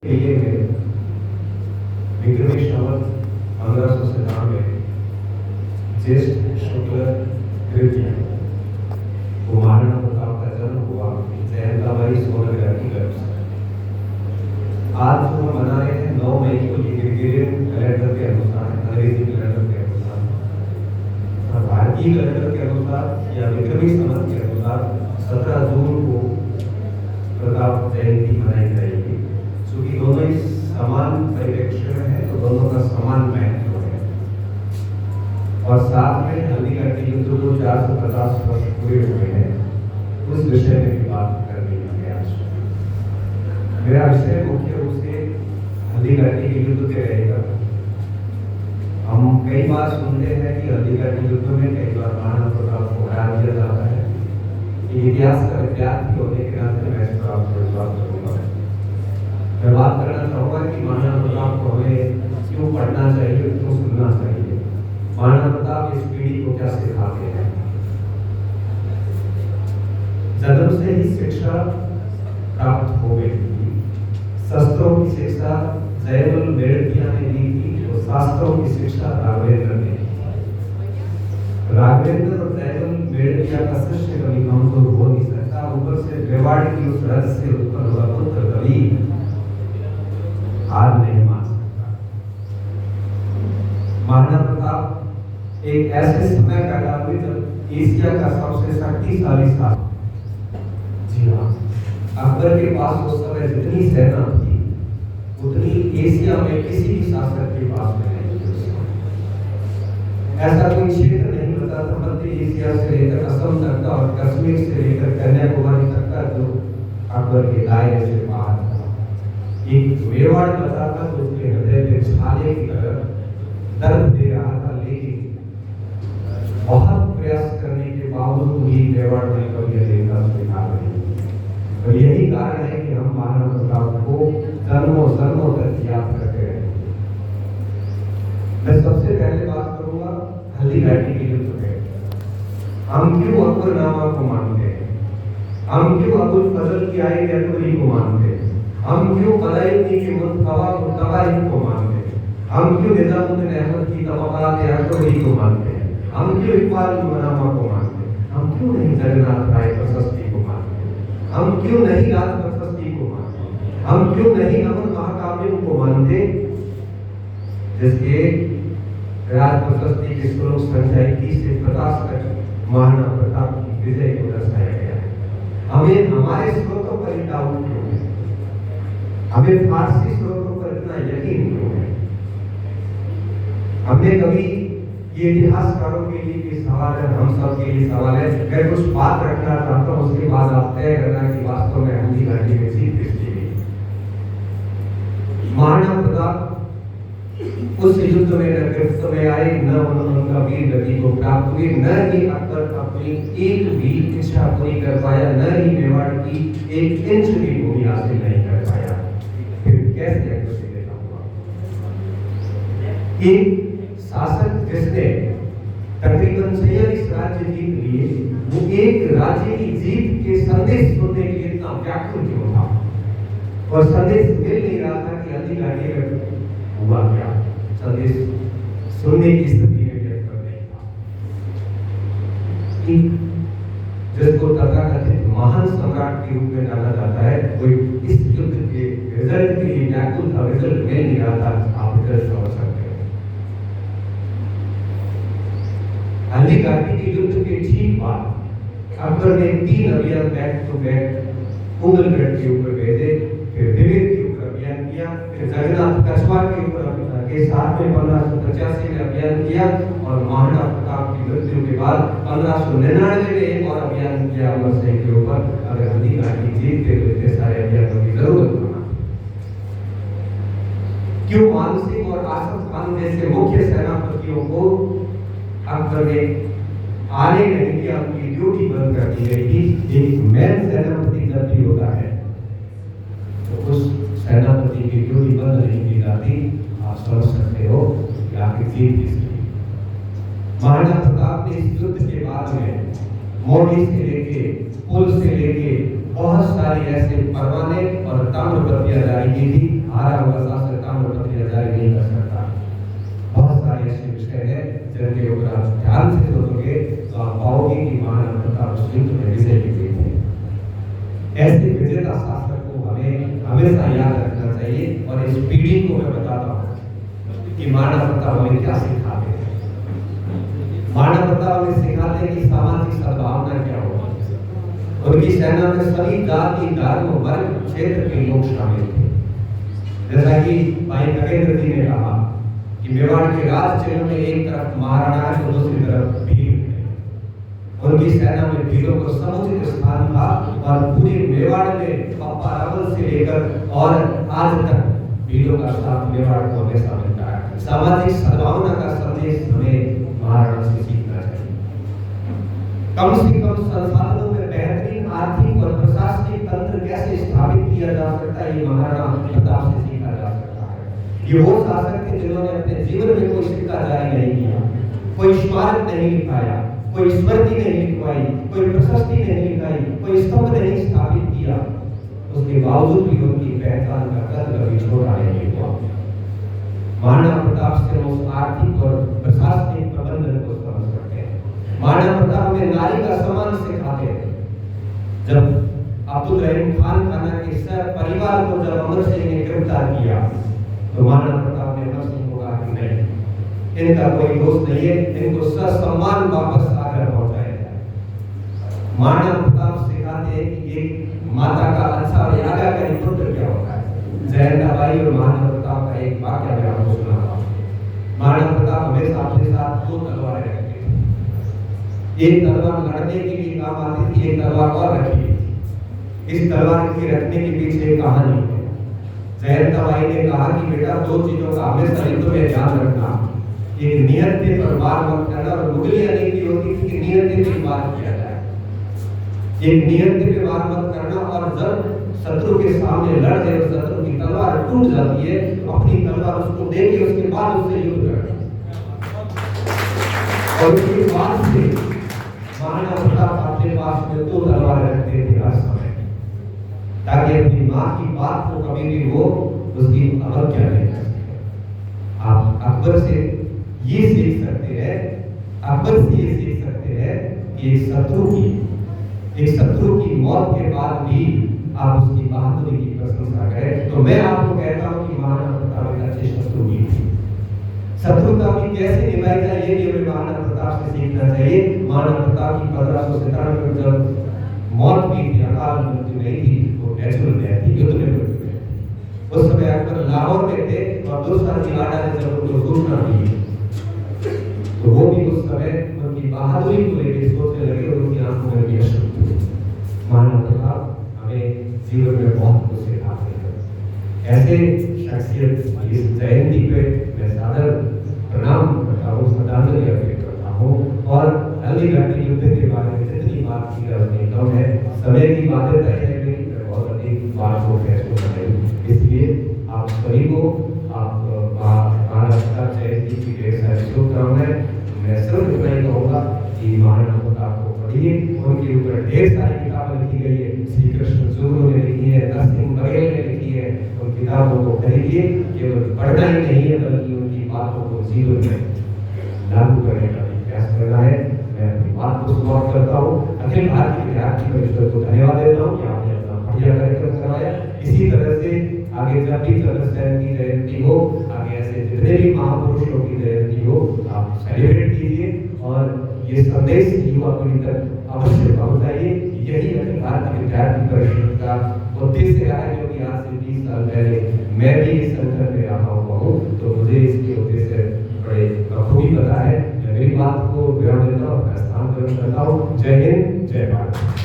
किले में विक्रमी संवत 1597 ज्येष्ठ शुक्ल तृतीया को महाराणा प्रताप का जन्म हुआ जयंताबाई सोनग्राही की गर्भ से। आज जो हम मना रहे हैं 9 मई को ग्रेगोरियन कैलेंडर के अनुसार, अंग्रेजी कैलेंडर के अनुसार, और भारतीय कैलेंडर के अनुसार या विक्रमी संवत के अनुसार 17 जून को प्रताप जयंती मनाई जाएगी। क्योंकि दोनों ही समान परिप्रेक्ष्य में है तो दोनों का समान महत्व है। और साथ में हल्दी घाटी युद्ध को 450 वर्ष पूरे हुए हैं, उस विषय में भी बात करनी है आज। मेरा विषय मुख्य रूप से हल्दी घाटी के युद्ध से रहेगा। हम कई बार सुनते हैं कि हल्दी घाटी युद्ध में कई बार महाराणा प्रताप को हरा दिया जाता है। इतिहास का विद्यार्थी होने के नाते मैं इस पर आपसे बात करूंगा। मैं बात करना चाहूंगा कि महाराणा प्रताप को हमें क्यों पढ़ना चाहिए, क्यों सुनना चाहिए, महाराणा प्रताप इस पीढ़ी को क्या सिखाते हैं। जन्म से ही शिक्षा प्राप्त हो गई थी। शस्त्रों की शिक्षा जयवल मेड़किया ने दी थी और शास्त्रों की शिक्षा राघवेंद्र ने दी। राघवेंद्र और जयवल मेड़किया का शिष्य कभी कमजोर हो नहीं सकता। ऊपर से मेवाड़ की उस रथ से उत्पन्न हुआ पुत्र कवि हार नहीं मान सकता। महाराणा प्रताप एक ऐसे समय पैदा हुए जब एशिया का सबसे शक्तिशाली शासक, जी हाँ, अकबर के पास उस समय जितनी सेना थी उतनी एशिया में किसी भी शासक के पास में नहीं थी। ऐसा कोई क्षेत्र नहीं बता था मध्य एशिया से लेकर असम तक का और कश्मीर से लेकर कन्याकुमारी तक का जो अकबर के दायरे से बाहर था। एक मेवाड़ बता था तो उसके हृदय पे छाले की तरह दर्द दे रहा था, लेकिन बहुत प्रयास करने के बावजूद भी मेवाड़ ने कभी अधीनता स्वीकार नहीं। और यही कारण है कि हम महाराणा प्रताप को जन्मों जन्मों तक याद करते रहे। मैं सबसे पहले बात करूंगा हल्दी घाटी के युद्ध में। हम क्यों अकबरनामा को मानते हैं, हम क्यों अबुल फजल की आई गैतुरी को मानते हैं, हम क्यों बदायूनी के मुस्तफा को तबाही को मानते हैं, हम क्यों निजामुद्दीन अहमद की तबकात अकबरी को मानते हैं, हम क्यों इकबाल मनामा को मानते हैं, हम क्यों नहीं जगन्नाथ राय प्रशस्ति को मानते हैं, हम क्यों नहीं राज प्रशस्ति को मानते हैं, हम क्यों नहीं अमन महाकाव्यों को मानते जिसके राज प्रशस्ति के श्लोक संख्या 21 से 50 तक महाराणा प्रताप की विजय को दर्शाया गया है। हमें हमारे स्रोतों पर डाउट क्यों है, हमें फारसी स्रोतों पर इतना यकीन क्यों है। हमने कभी ये इतिहासकारों के लिए भी सवाल है, हम सब के लिए सवाल है। मैं कुछ बात रखना चाहता हूँ, उसके बाद आप तय करना कि वास्तव में हल्दी घाटी में जीत किसकी हुई। महाराणा प्रताप उस युद्ध में न गिरफ्त में आए, न उनका वीर गति को प्राप्त हुए, न ही अकबर अपनी एक भी इच्छा पूरी कर पाया, न ही मेवाड़ की एक इंच भी भूमि हासिल नहीं कर पाया। फिर कैसे अकबर लेता हुआ एक शासक जिसने तकरीबन 46 राज्य जीत लिए, वो एक राज्य की जीत के संदेश सुनने के लिए इतना व्याकुल क्यों था, और संदेश मिल नहीं रहा था कि हल्दी घाटी में हुआ क्या। संदेश सुनने की स्थिति में व्यक्त नहीं था। जिसको तथाकथित महान सम्राट के रूप में जाना जाता है, वो इस युद्ध के रिजल्ट के लिए व्याकुल था। रिजल्ट मिल नहीं रहा था, आप रिजल्ट समझ सकते हैं। हल्दी घाटी के युद्ध के ठीक बाद अकबर ने 3 अभियान बैक टू बैक कुंभलगढ़ के ऊपर भेजे, फिर दिल्ली के ऊपर अभियान किया, फिर जगन्नाथ कछवा के ऊपर के साथ में 1585 में अभियान किया, और महाराणा प्रताप की मृत्यु के बाद 1599 में एक और अभियान किया अमर सिंह के ऊपर। अगर हल्दी घाटी जीतते तो इतने सारे अभियानों की जरूरत ना। क्यों मान सिंह और आसफ खान जैसे मुख्य सेनापतियों को अकबर ने आने नहीं किया, उनकी ड्यूटी बंद कर दी गई थी। एक मैन सेनापति जब भी होता है तो उस सेनापति की ड्यूटी बंद नहीं की जाती। आप समझ सकते हो कि आखिर जीत किसकी। महाराणा प्रताप ने इस युद्ध के बाद में मोड़ी से लेके पुल से लेके बहुत सारी ऐसे परवाने और ताम्रपत्रियां जारी की थी। हारा हुआ शासक ताम्रपत्रियां जारी नहीं कर सकता। बहुत सारे ऐसे विषय हैं जिनके ऊपर आप ध्यान से सोचोगे तो आप पाओगे कि महाराणा प्रताप उस युद्ध में विजय भी हुए थे। ऐसे विजेता शासक को हमें हमेशा याद रखना चाहिए। और इस पीढ़ी को मैं बताता हूँ कि महाराणा प्रताप हमें क्या सिखाते हैं। महाराणा प्रताप हमें सिखाते हैं कि सामाजिक सद्भावना क्या होती है। उनकी सेना में सभी जाति धर्म वर्ग क्षेत्र के लोग शामिल थे। जैसा कि भाई नगेंद्र जी ने कहा कि मेवाड़ के राज चिन्ह में एक तरफ महाराणा है तो दूसरी तरफ भील है। उनकी सेना में भीलों को समुचित स्थान था और पूरे मेवाड़ में पप्पा रावल से लेकर और आज तक भीलों का साथ मेवाड़ को हमेशा मिलता है। सामाजिक सद्भावना का संदेश हमें महाराणा से सीखना चाहिए। कम से कम संसाधनों में बेहतरीन आर्थिक और प्रशासनिक तंत्र कैसे स्थापित किया जा सकता है, ये महाराणा प्रताप से सीखा जा सकता है। ये वो शासक थे जिन्होंने अपने जीवन में कोई सिक्का जारी नहीं किया, कोई स्मारक नहीं लिखवाया, कोई स्मृति नहीं लिखवाई, कोई प्रशस्ति नहीं लिखाई, कोई स्तंभ नहीं स्थापित किया। उसके बावजूद भी उनकी पहचान का कद कभी छोटा नहीं हुआ। महाराणा प्रताप से उस आर्थिक और प्रशासनिक प्रबंधन को समझ सकते हैं। महाराणा प्रताप में नारी का सम्मान सिखाते थे। जब अब्दुल रहीम खान खाना के सह परिवार को जब अमर सिंह ने गिरफ्तार किया तो महाराणा प्रताप ने अमर सिंह को कहा कि नहीं, इनका कोई दोष नहीं है, इनको ससम्मान वापस आकर पहुंचाया जाए। महाराणा प्रताप सिखाते हैं कि एक माता का अच्छा और आज्ञा का पुत्र क्या होता है। जयंताबाई और महाराणा प्रताप का एक वाक्य मैं आपको सुनाता हूँ। महाराणा प्रताप हमेशा अपने साथ दो तलवारें रखते थे। एक तलवार लड़ने के लिए काम आती थी, एक तलवार और रखी थी। इस तलवार के रखने के पीछे एक कहानी है। जयंताबाई ने कहा कि बेटा दो चीजों का हमेशा युद्ध में ध्यान रखना, एक नियत पर वार मत करना। और मुगलिया नीति होती थी कि नियत पे वार किया जाए, एक नियत पे वार मत करना। और जब शत्रु के सामने लड़ गए और शत्रु की तलवार टूट जाती है तो अपनी तलवार उसको दे के उसके बाद उससे युद्ध करना। और उसके बाद से महाराणा प्रताप अपने पास में दो तलवारें रखते थे हर समय, ताकि अपनी माँ की बात को कभी भी वो उसकी अवज्ञा नहीं कर सके। आप अकबर से ये सीख सकते हैं, अकबर से ये सीख सकते हैं कि एक शत्रु की मौत के बाद भी आप उसकी बहादुरी की प्रशंसा करें। तो मैं आपको कहता हूँ कि महाराणा प्रताप एक अच्छे शत्रु भी थे। शत्रुता भी कैसे निभाई जाए ये भी हमें महाराणा प्रताप से सीखना चाहिए। महाराणा प्रताप की 1597 में जब मौत भी थी, अकाल मृत्यु नहीं थी, वो नेचुरल डेथ थी, युद्ध में मृत्यु नहीं थी। उस समय अकबर लाहौर में थे और दूसरा जिलाडा ने जब उनको सूचना दी तो वो भी उस समय उनकी बहादुरी को लेकर सोचने लगे और उनकी आंखों में भी अश्रु थे। महाराणा प्रताप हमें जीवन में बहुत कुछ सिखाते हैं। ऐसे शख्सियत इस जयंती पे मैं सादर प्रणाम करता हूँ, श्रद्धांजलि अर्पित करता हूँ। और हल्दीघाटी युद्ध के बारे में जितनी बात की जाती कम है, समय की बातें तय है मेरी, मैं बहुत अधिक बात को फैसलों करें। इसलिए आप सभी को आप महाराष्ट्र जयंती की ढेर सारी शुभकामनाएं। मैं सिर्फ इतना ही कहूँगा कि महाराणा प्रताप को पढ़िए, उनके ऊपर ढेर सारी किताबें लिखी गई है। श्री कृष्ण सूर्य ने लिखी है, नरसिंह बघेल ने लिखी है। उन किताबों को खरीदिए, केवल पढ़ना ही नहीं है बल्कि उनकी बातों को जीवन में लागू करने का प्रयास करना है। मैं अपनी बात को समाप्त करता हूँ। अखिल भारतीय विद्यार्थी परिषद को धन्यवाद देता हूँ कि आपने अपना बढ़िया कार्यक्रम करवाया। इसी तरह से आगे जब भी चंद्रसेन की जयंती हो, आगे ऐसे जितने भी महापुरुषों की जयंती हो, आप सेलिब्रेट कीजिए और ये संदेश युवा पीढ़ी तक अवश्य पहुंचाइए। यही अखिल भारतीय विद्यार्थी परिषद का उद्देश्य रहा है, क्योंकि आज से 20 साल पहले मैं भी इस संगठन में रहा हुआ हूँ, तो मुझे इसके उद्देश्य बड़े बखूबी पता है। मैं मेरी बात को विराम देता हूँ, स्थानांतरण करता हूँ। जय हिंद, जय भारत।